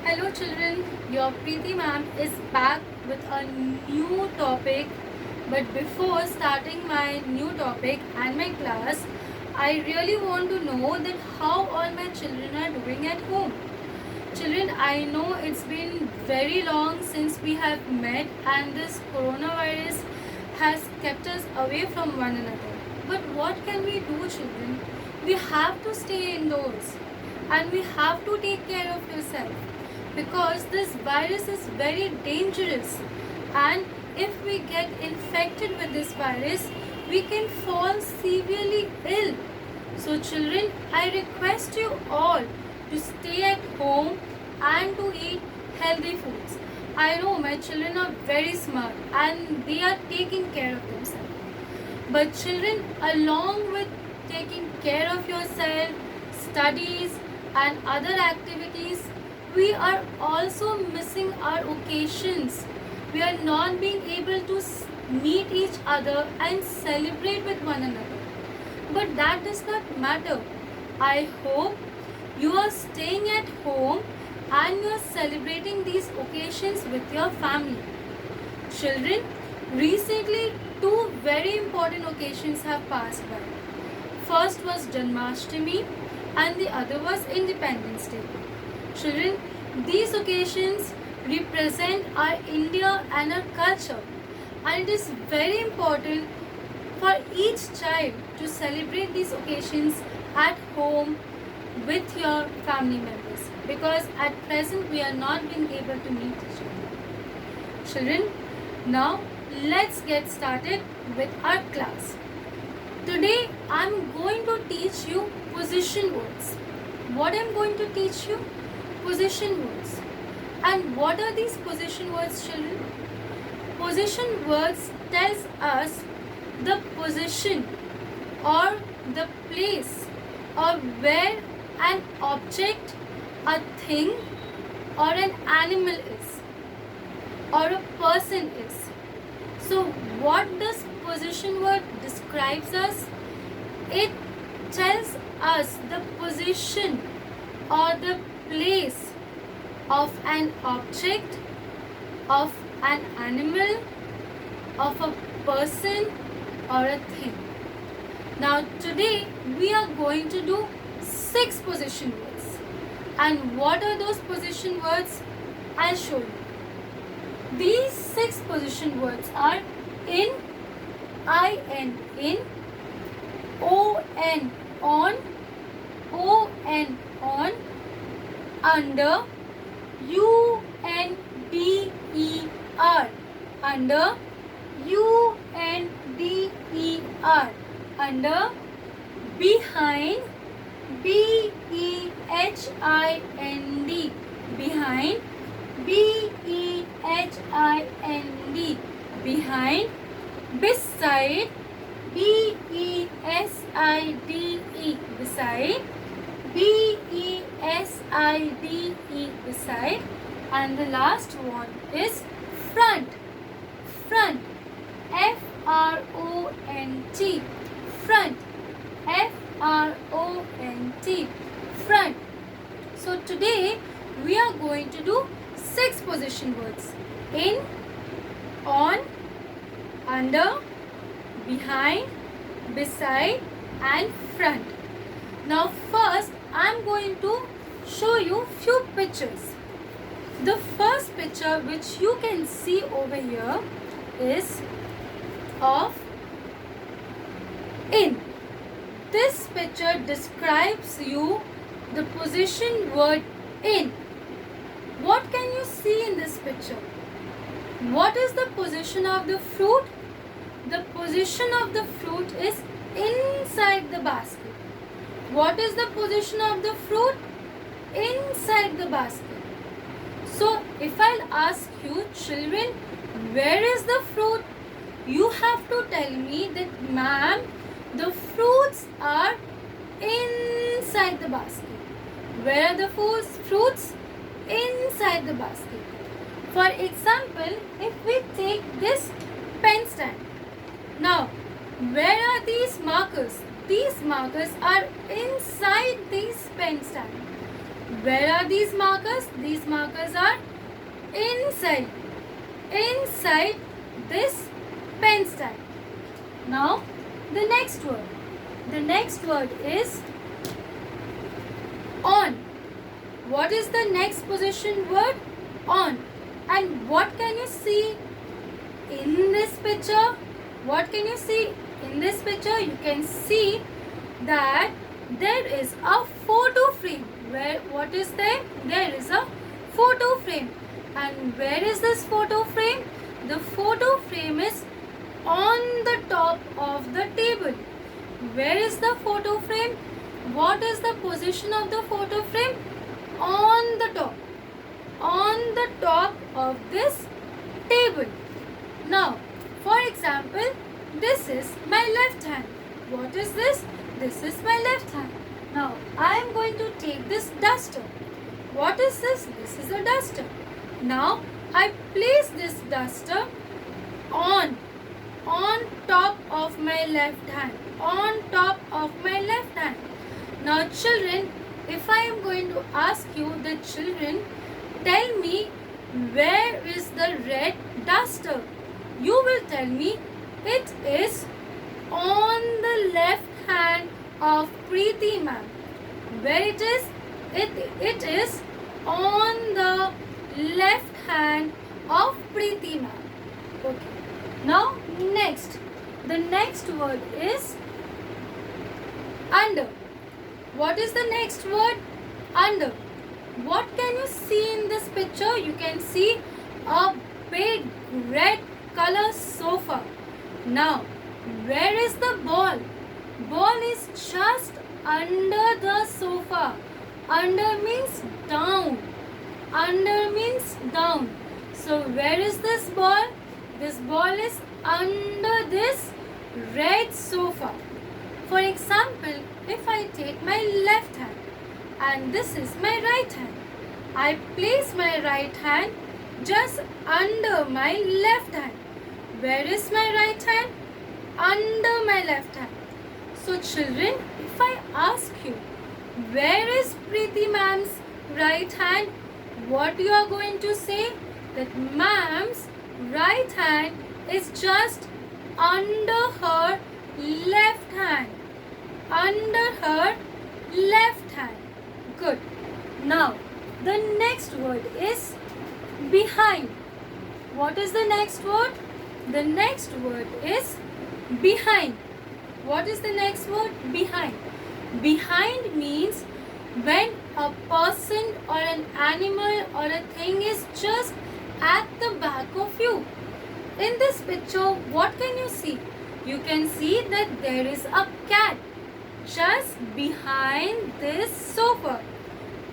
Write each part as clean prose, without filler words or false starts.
Hello children, your Preeti ma'am is back with a new topic. But before starting my new topic and my class, I really want to know that how all my children are doing at home. Children, I know it's been very long since we have met and this coronavirus has kept us away from one another. But what can we do, children? We have to stay indoors and we have to take care of yourself because this virus is very dangerous, and if we get infected with this virus we can fall severely ill. So children, I request you all to stay at home and to eat healthy foods. I know my children are very smart and they are taking care of themselves. But children, along with taking care of yourself, studies and other activities, we are also missing our occasions. We are not being able to meet each other and celebrate with one another. But that does not matter. I hope you are staying at home and you are celebrating these occasions with your family. Children, recently two very important occasions have passed by. First was Janmashtami and the other was Independence Day. Children, these occasions represent our India and our culture, and it is very important for each child to celebrate these occasions at home with your family members, because at present we are not being able to meet each other. Children, now let's get started with our class. Today I am going to teach you position words. What I am going to teach you? Position words. And what are these position words, children? Position words tells us the position or the place or where an object, a thing or an animal is or a person is. So what does position word describes us? It tells us the position or the place of an object, of an animal, of a person or a thing. Now today we are going to do 6 position words. And what are those position words? I'll show you. These 6 position words are in, in, on, on, under, under, under, behind, behind, behind, beside, beside, beside, and the last one is front, front, front, front, front, front. So today we are going to do 6 position words: in, on, under, behind, beside and front. Now first I am going to show you few pictures. The first picture which you can see over here is of in. This picture describes you the position word in. What can you see in this picture? What is the position of the fruit? The position of the fruit is inside the basket. What is the position of the fruit? Inside the basket. So if I'll ask you, children, where is the fruit? You have to tell me that, ma'am, the fruits are inside the basket. Where are the fruits? Inside the basket. For example, if we take this pen stand. Now, where are these markers? These markers are inside this pen stand. Where are these markers? These markers are inside this pen stand. Now the next word is on. What is the next position word? On. And what can you see in this picture? What can you see in this picture? You can see that there is a photo frame. What is there? There is a photo frame. And where is this photo frame? The photo frame is on the top of the table. Where is the photo frame? What is the position of the photo frame? On the top of this table. Now, for example, this is my left hand. What is this? This is my left hand. Now, I am going to take this duster. What is this? This is a duster. Now, I place this duster on top of my left hand. On top of my left hand. Now, children, if I am going to ask you, the children, tell me where is the red duster? You will tell me it is on the left hand of Preeti ma'am. Where it is? It is on the left hand of Preeti ma'am. Okay. Now next. The next word is under. What is the next word? Under. What can you see in this picture? You can see a big red color sofa. Now, where is the ball? Ball is just under the sofa. Under means down. Under means down. So, where is this ball? This ball is under this red sofa. For example, if I take my left hand and this is my right hand, I place my right hand just under my left hand. Where is my right hand? Under my left hand. So children, if I ask you, where is Preeti ma'am's right hand? What you are going to say? That ma'am's right hand is just under her left hand. Under her left hand. Good. Now, the next word is behind. What is the next word? The next word is behind. What is the next word? Behind. Behind means when a person or an animal or a thing is just at the back of you. In this picture, what can you see? You can see that there is a cat just behind this sofa.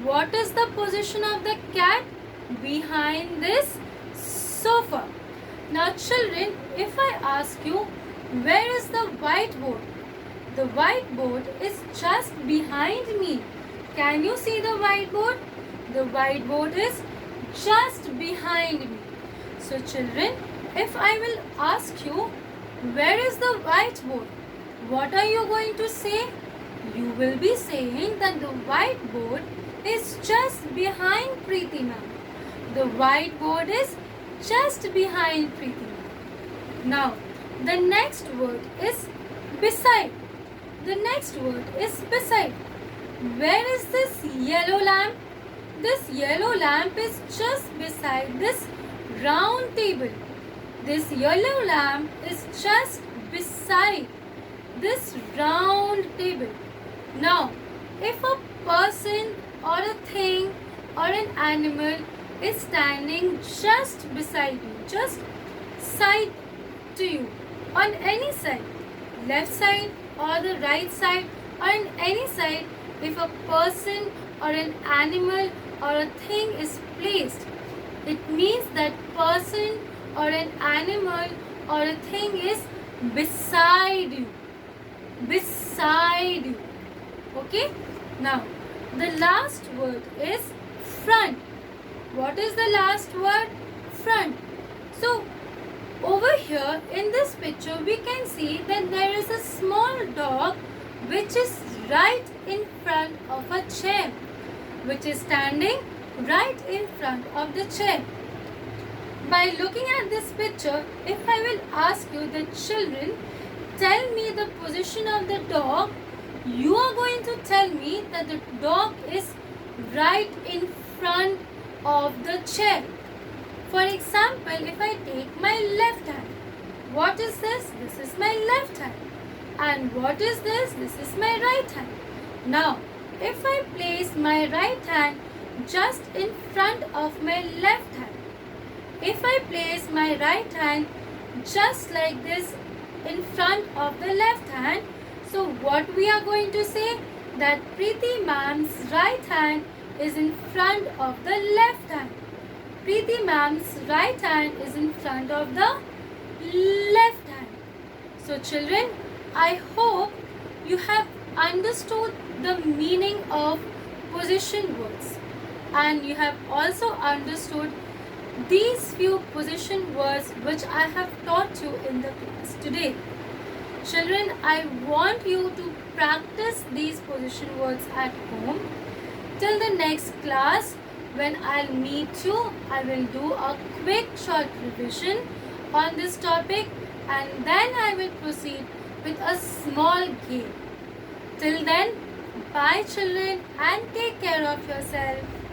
What is the position of the cat? Behind this sofa. Now children, if I ask you, where is the whiteboard? The whiteboard is just behind me. Can you see the whiteboard? The whiteboard is just behind me. So children, if I will ask you, where is the whiteboard? What are you going to say? You will be saying that the whiteboard is just behind Preeti ma'am. The whiteboard is just behind Preeti ma'am. Now, the next word is beside. The next word is beside. Where is this yellow lamp? This yellow lamp is just beside this round table. This yellow lamp is just beside this round table. Now, if a person or a thing or an animal is standing just beside you, just side to you, on any side, left side or the right side or on any side, if a person or an animal or a thing is placed, it means that person or an animal or a thing is beside you. Beside you. Okay? Now, the last word is front. What is the last word? Front. So, over here in this picture, we can see that there is a small dog which is right in front of a chair. which is standing right in front of the chair. By looking at this picture, if I will ask you, the children, tell me the position of the dog, you are going to tell me that the dog is right in front of the chair. For example, if I take my left hand, what is this? This is my left hand. And what is this? This is my right hand. Now, if I place my right hand just in front of my left hand, if I place my right hand just like this in front of the left hand, so what we are going to say? That Preeti ma'am's right hand is in front of the left hand. Preeti ma'am's right hand is in front of the left hand. So children, I hope you have understood the meaning of position words, and you have also understood these few position words which I have taught you in the class today. Children, I want you to practice these position words at home. Till the next class, when I'll meet you, I will do a quick short revision on this topic, and then I will proceed with a small game. Till then, bye children, and take care of yourself.